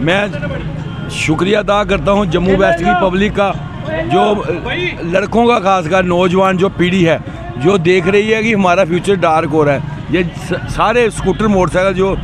मैं शुक्रिया अदा करता हूं जम्मू वेस्ट की पब्लिक का, जो लड़कों का खासकर नौजवान जो पीढ़ी है जो देख रही है कि हमारा फ्यूचर डार्क हो रहा है। ये सारे स्कूटर मोटरसाइकिल जो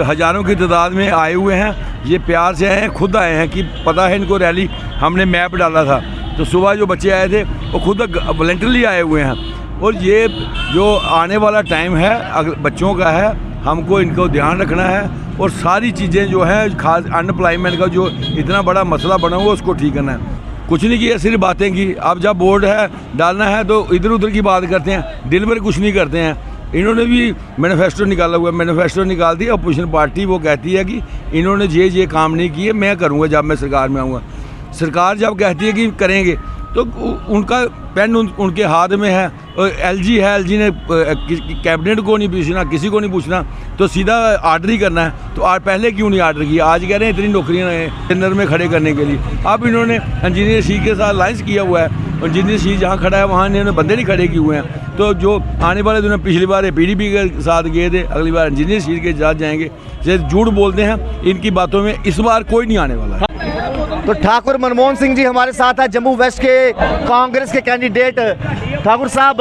हज़ारों की तादाद में आए हुए हैं, ये प्यार से आए हैं, खुद आए हैं कि पता है इनको रैली हमने मैप डाला था, तो सुबह जो बच्चे आए थे वो खुद वॉलंटरली आए हुए हैं। और ये जो आने वाला टाइम है बच्चों का है, हमको इनको ध्यान रखना है और सारी चीज़ें जो है खास अनएम्प्लॉयमेंट का जो इतना बड़ा मसला बना हुआ उसको ठीक करना है। कुछ नहीं किया, सिर्फ बातें की। अब जब बोर्ड है डालना है तो इधर उधर की बात करते हैं, दिल में कुछ नहीं करते हैं। इन्होंने भी मैनिफेस्टो निकाला हुआ है, मैनिफेस्टो निकाल दी अपोजिशन पार्टी, वो कहती है कि इन्होंने ये काम नहीं किए, मैं करूँगा जब मैं सरकार में आऊँगा। सरकार जब कहती है कि करेंगे तो उनका पेन उनके हाथ में है। और एलजी है, एलजी ने कैबिनेट को नहीं पूछना, किसी को नहीं पूछना, तो सीधा आर्डर ही करना है। तो पहले क्यों नहीं आर्डर किया? आज कह रहे हैं इतनी नौकरियां टेंडर में खड़े करने के लिए। अब इन्होंने इंजीनियर सी के साथ अलायंस किया हुआ है, और इंजीनियर सी जहाँ खड़ा है वहाँ इन्होंने बंदे नहीं खड़े किए हुए हैं। तो जो आने वाले दिनों पिछली बार PDP के साथ गए थे, अगली बार इंजीनियर सी के साथ जाएंगे। जैसे झूठ बोलते हैं, इनकी बातों में इस बार कोई नहीं आने वाला। तो ठाकुर मनमोहन सिंह जी हमारे साथ है, जम्मू वेस्ट के कांग्रेस के कैंडिडेट। ठाकुर साहब,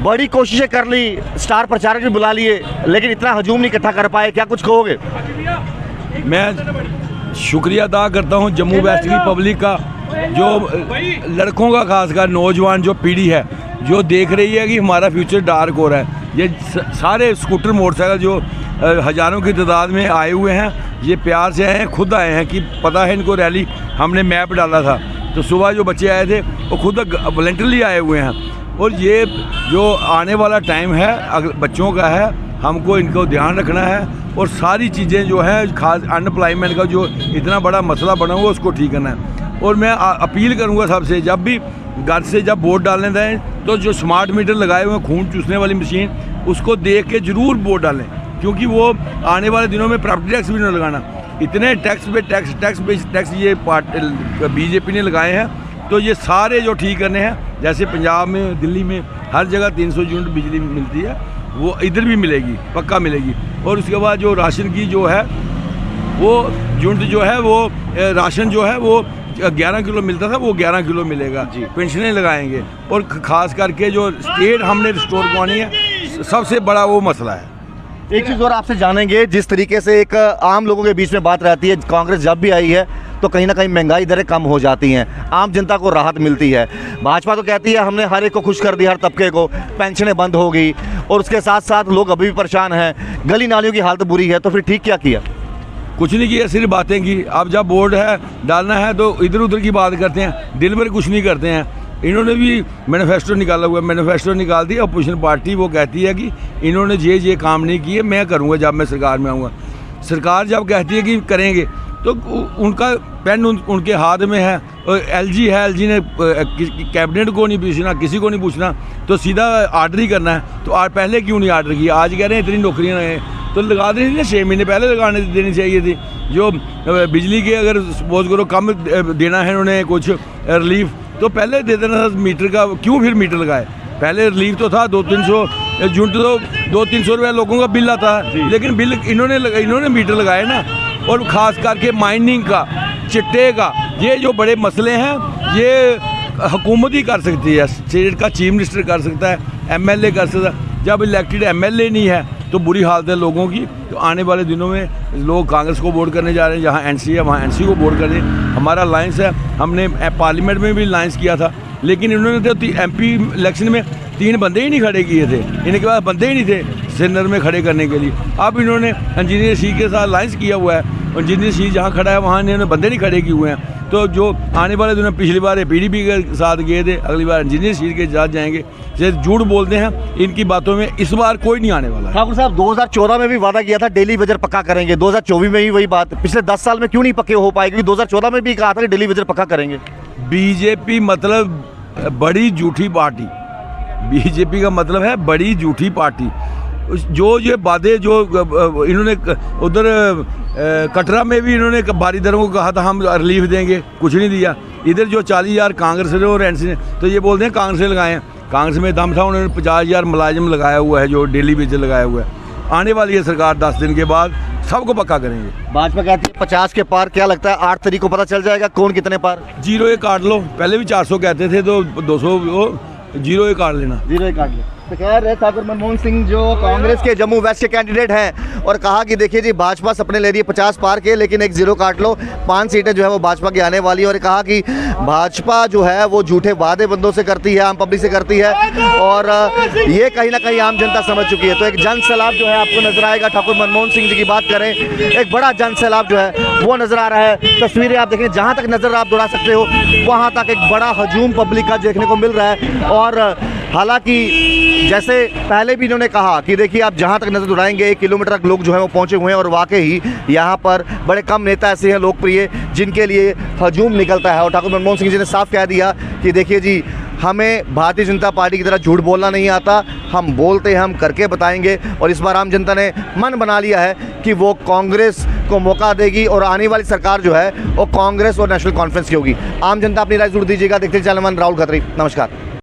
बड़ी कोशिशें कर ली, स्टार प्रचारक भी बुला लिए, लेकिन इतना हजूम नहीं इकट्ठा कर पाए, क्या कुछ कहोगे? मैं शुक्रिया अदा करता हूं जम्मू वेस्ट की पब्लिक का, जो लड़कों का खासकर नौजवान जो पीढ़ी है जो देख रही है कि हमारा फ्यूचर डार्क हो रहा है। ये सारे स्कूटर मोटरसाइकिल जो हज़ारों की तादाद में आए हुए हैं, ये प्यार से आए हैं, खुद आए हैं कि पता है इनको रैली हमने मैप डाला था, तो सुबह जो बच्चे आए थे वो खुद वॉलंटरली आए हुए हैं। और ये जो आने वाला टाइम है बच्चों का है, हमको इनको ध्यान रखना है और सारी चीज़ें जो है खास अनएम्प्लॉयमेंट का जो इतना बड़ा मसला बना हुआ उसको ठीक करना है। और मैं अपील करूँगा सबसे, जब भी घर से जब वोट डालने दें तो जो स्मार्ट मीटर लगाए हुए हैं, खून चूसने वाली मशीन, उसको देख के ज़रूर वोट डालें, क्योंकि वो आने वाले दिनों में प्रॉपर्टी टैक्स भी नहीं लगाना। इतने टैक्स पे टैक्स ये बीजेपी ने लगाए हैं, तो ये सारे जो ठीक करने हैं। जैसे पंजाब में, दिल्ली में हर जगह 300 यूनिट बिजली मिलती है, वो इधर भी मिलेगी, पक्का मिलेगी। और उसके बाद जो राशन की जो है वो यूनिट जो है वो राशन जो है वो 11 किलो मिलता था, वो 11 किलो मिलेगा। पेंशनें लगाएंगे और खास करके जो स्टेट हमने रिस्टोर करवानी है, सबसे बड़ा वो मसला है। एक चीज़ और आपसे जानेंगे, जिस तरीके से एक आम लोगों के बीच में बात रहती है, कांग्रेस जब भी आई है तो कहीं ना कहीं महंगाई दरें कम हो जाती हैं, आम जनता को राहत मिलती है। भाजपा तो कहती है हमने हर एक को खुश कर दिया, हर तबके को, पेंशनें बंद हो गई, और उसके साथ साथ लोग अभी भी परेशान हैं, गली नालियों की हालत बुरी है। तो फिर ठीक क्या किया? कुछ नहीं किया, सिर्फ बातें की। अब जब बोर्ड है डालना है तो इधर उधर की बात करते हैं, दिल में कुछ नहीं करते हैं। इन्होंने भी मैनिफेस्टो निकाला हुआ है, मैनिफेस्टो निकाल दी अपोजिशन पार्टी, वो कहती है कि इन्होंने ये काम नहीं किए, मैं करूँगा जब मैं सरकार में आऊँगा। सरकार जब कहती है कि करेंगे तो उनका पेन उनके हाथ में है। और एलजी है, एलजी ने कैबिनेट को नहीं पूछना, किसी को नहीं पूछना, तो सीधा आर्डर ही करना है। तो पहले क्यों नहीं आर्डर किया? आज कह रहे हैं इतनी नौकरियां तो लगा देनी थी, 6 महीने पहले लगाने देनी चाहिए थी। जो बिजली के अगर सपोज करो कम देना है उन्होंने कुछ रिलीफ, तो पहले दे देना था मीटर का, क्यों फिर मीटर लगाए? पहले रिलीफ तो था 200-300 यूनिट, तो 200-300 रुपये लोगों का बिल आता है, लेकिन बिल इन्होंने मीटर लगाए ना। और ख़ास करके माइनिंग का, चिट्टे का, ये जो बड़े मसले हैं ये हुकूमत ही कर सकती है, स्टेट का चीफ मिनिस्टर कर सकता है, MLA कर सकता है। जब इलेक्टेड MLA नहीं है तो बुरी हालत है लोगों की। तो आने वाले दिनों में लोग कांग्रेस को वोट करने जा रहे हैं, जहाँ NC है वहाँ NC को वोट करें। हमारा अलायंस है, हमने पार्लियामेंट में भी अलायंस किया था, लेकिन इन्होंने तो MP इलेक्शन में 3 बंदे ही नहीं खड़े किए थे, इनके पास बंदे ही नहीं थे सेंटर में खड़े करने के लिए। अब इन्होंने इंजीनियर सी के साथ अलायंस किया हुआ है, और इंजीनियर सी जहाँ खड़ा है वहाँ इन्होंने बंदे नहीं खड़े किए हुए हैं। तो जो आने वाले दिनों पिछली बार PDP के साथ गए थे, अगली बार इंजीनियर सी के साथ जाएंगे। जैसे झूठ बोलते हैं, इनकी बातों में इस बार कोई नहीं आने वाला। ठाकुर साहब, 2014 में भी वादा किया था डेली वेजर पक्का करेंगे, 2024 में भी वही बात, पिछले 10 साल में क्यों नहीं पक्के हो पाए? क्योंकि 2014 में भी कहा था कि डेली वेजर पक्का करेंगे। बीजेपी मतलब बड़ी झूठी पार्टी, बीजेपी का मतलब है बड़ी झूठी पार्टी। जो ये वादे जो इन्होंने उधर कटरा में भी इन्होंने बारी दरों को कहा था हम रिलीफ देंगे, कुछ नहीं दिया। इधर जो 40,000 कांग्रेस ने और NC ने, तो ये बोलते हैं कांग्रेस ने लगाए हैं। कांग्रेस में दम था, उन्होंने 50,000 मुलाजिम लगाया हुआ है जो डेली वेज लगाया हुआ है। आने वाली है सरकार 10 दिन के बाद, सबको पक्का करेंगे। भाजपा कहती है 50 के पार, क्या लगता है 8 तारीख को पता चल जाएगा कौन कितने पार? 0 एक काट लो, पहले भी 400 कहते थे तो 200 वो 0 एक काट लेना। 0 काट ले। तो कह रहे ठाकुर मनमोहन सिंह जो कांग्रेस के जम्मू वेस्ट के कैंडिडेट हैं, और कहा कि देखिए जी भाजपा सपने ले रही है 50 पार के, लेकिन एक 0 काट लो, 5 सीटें जो है वो भाजपा की आने वाली है। और कहा कि भाजपा जो है वो झूठे वादे बंदों से करती है, आम पब्लिक से करती है, और ये कहीं ना कहीं आम जनता समझ चुकी है। तो एक जन सैलाब जो है आपको नजर आएगा। ठाकुर मनमोहन सिंह जी की बात करें, एक बड़ा जन सैलाब जो है वो नजर आ रहा है। तस्वीरें आप देखें, जहाँ तक नजर आप दौड़ा सकते हो वहाँ तक एक बड़ा हजूम पब्लिक का देखने को मिल रहा है। और हालांकि जैसे पहले भी इन्होंने कहा कि देखिए आप जहां तक नजर दौड़ाएंगे 1 किलोमीटर तक लोग जो है वो पहुंचे हुए हैं, और वाकई ही यहां पर बड़े कम नेता ऐसे हैं लोकप्रिय जिनके लिए हजूम निकलता है। और ठाकुर मनमोहन सिंह जी ने साफ कह दिया कि देखिए जी हमें भारतीय जनता पार्टी की तरह झूठ बोलना नहीं आता, हम बोलते हैं, हम करके बताएंगे। और इस बार आम जनता ने मन बना लिया है कि वो कांग्रेस को मौका देगी, और आने वाली सरकार जो है वो कांग्रेस और नेशनल कॉन्फ्रेंस की होगी। आम जनता अपनी राय जरूर दीजिएगा। देखते चैनल राहुल खत्री, नमस्कार।